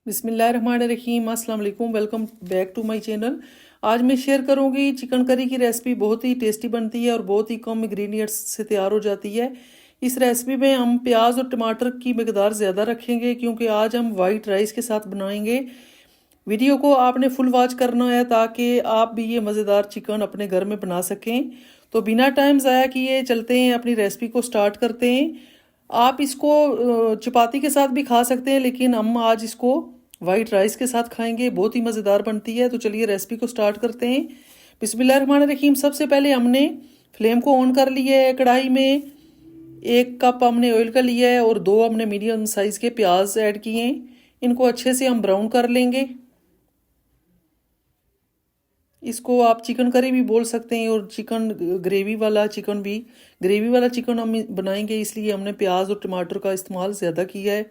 बिस्मिल्लाहिर्रहमानिर्रहीम, अस्सलाम वालेकुम। Welcome back to my channel. आज मैं शेयर करूंगी चिकन करी की रेसिपी। बहुत ही टेस्टी बनती है और बहुत ही कम इंग्रेडिएंट्स से तैयार हो जाती है। इस रेसिपी में हम प्याज और टमाटर की मकदार ज़्यादा रखेंगे क्योंकि आज हम वाइट राइस के साथ बनाएंगे। वीडियो को आपने फुल वॉच करना है ताकि आप भी ये मज़ेदार चिकन अपने घर में बना सकें। तो बिना टाइम ज़ाया किए चलते हैं, अपनी रेसिपी को स्टार्ट करते हैं। आप इसको चपाती के साथ भी खा सकते हैं, लेकिन हम आज इसको वाइट राइस के साथ खाएंगे। बहुत ही मज़ेदार बनती है। तो चलिए रेसिपी को स्टार्ट करते हैं। बिस्मिल्लाहिर्रहमानिर्रहीम। सबसे पहले हमने फ्लेम को ऑन कर लिया है। कढ़ाई में 1 कप हमने ऑयल का लिया है और 2 हमने मीडियम साइज़ के प्याज ऐड किए हैं। इनको अच्छे से हम ब्राउन कर लेंगे। इसको आप चिकन करी भी बोल सकते हैं और चिकन ग्रेवी वाला चिकन भी। ग्रेवी वाला चिकन हम बनाएंगे, इसलिए हमने प्याज और टमाटर का इस्तेमाल ज़्यादा किया है।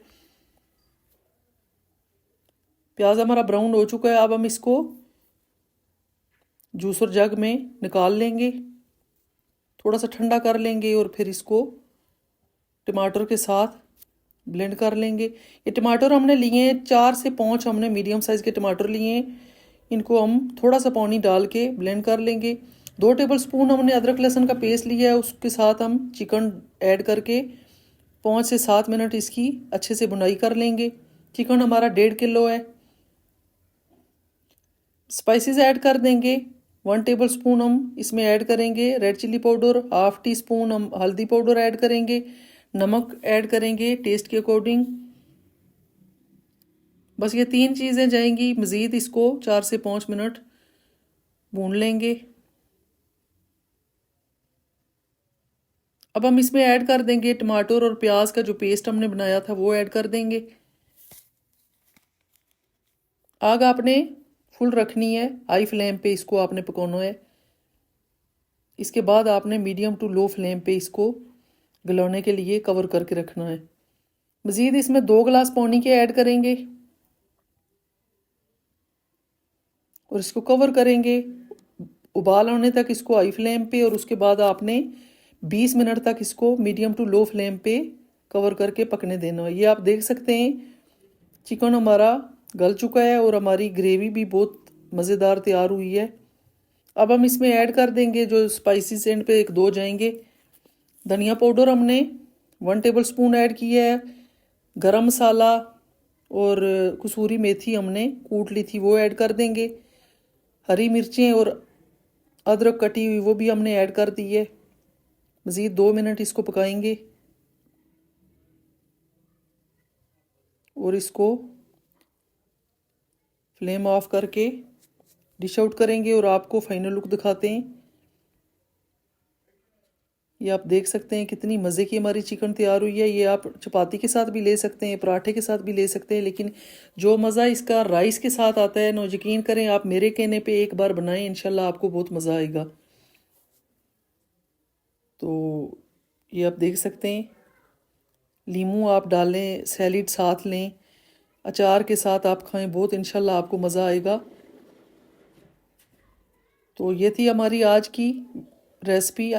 प्याज हमारा ब्राउन हो चुका है। अब हम इसको जूसर जग में निकाल लेंगे, थोड़ा सा ठंडा कर लेंगे और फिर इसको टमाटर के साथ ब्लेंड कर लेंगे। ये टमाटर हमने लिए हैं 4 से 5 हमने मीडियम साइज़ के टमाटर लिए हैं। इनको हम थोड़ा सा पानी डाल के ब्लेंड कर लेंगे। 2 टेबल स्पून हमने अदरक लहसुन का पेस्ट लिया है, उसके साथ हम चिकन ऐड करके 5 से 7 मिनट इसकी अच्छे से भुनाई कर लेंगे। चिकन हमारा 1.5 किलो है। स्पाइसेस ऐड कर देंगे। 1 टेबल स्पून हम इसमें ऐड करेंगे red chilli powder, half tea spoon हम हल्दी पाउडर ऐड करेंगे, नमक ऐड करेंगे टेस्ट के अकॉर्डिंग। बस ये 3 चीज़ें जाएंगी। मज़ीद इसको 4 से 5 मिनट भून लेंगे। अब हम इसमें ऐड कर देंगे टमाटर और प्याज का जो पेस्ट हमने बनाया था वो ऐड कर देंगे। आग आपने फुल रखनी है, हाई फ्लेम पे इसको आपने पकाना है। इसके बाद आपने मीडियम टू लो फ्लेम पे इसको गलाने के लिए कवर करके रखना है। मज़ीद इसमें 2 गिलास पानी के ऐड करेंगे और इसको कवर करेंगे उबाल आने तक, इसको हाई फ्लेम पे। और उसके बाद आपने 20 मिनट तक इसको मीडियम टू लो फ्लेम पे कवर करके पकने देना है। ये आप देख सकते हैं चिकन हमारा गल चुका है और हमारी ग्रेवी भी बहुत मज़ेदार तैयार हुई है। अब हम इसमें ऐड कर देंगे जो स्पाइसेस एंड पे 1-2 जाएंगे। धनिया पाउडर हमने 1 टेबल स्पून ऐड किया है। गरम मसाला और कसूरी मेथी हमने कूट ली थी वो ऐड कर देंगे। हरी मिर्चें और अदरक कटी हुई वो भी हमने ऐड कर दी है। मज़ीद 2 मिनट इसको पकाएंगे और इसको फ्लेम ऑफ करके डिश आउट करेंगे और आपको फाइनल लुक दिखाते हैं। ये आप देख सकते हैं कितनी मज़े की हमारी चिकन तैयार हुई है। ये आप चपाती के साथ भी ले सकते हैं, पराठे के साथ भी ले सकते हैं, लेकिन जो मज़ा इसका राइस के साथ आता है ना, यकीन करें आप मेरे कहने पे एक बार बनाएं, इंशाल्लाह आपको बहुत मज़ा आएगा। तो ये आप देख सकते हैं, लीमू आप डालें, सैलिड साथ लें, अचार के साथ आप खाएं, बहुत इंशाल्लाह आपको मज़ा आएगा। तो ये थी हमारी आज की रेसिपी।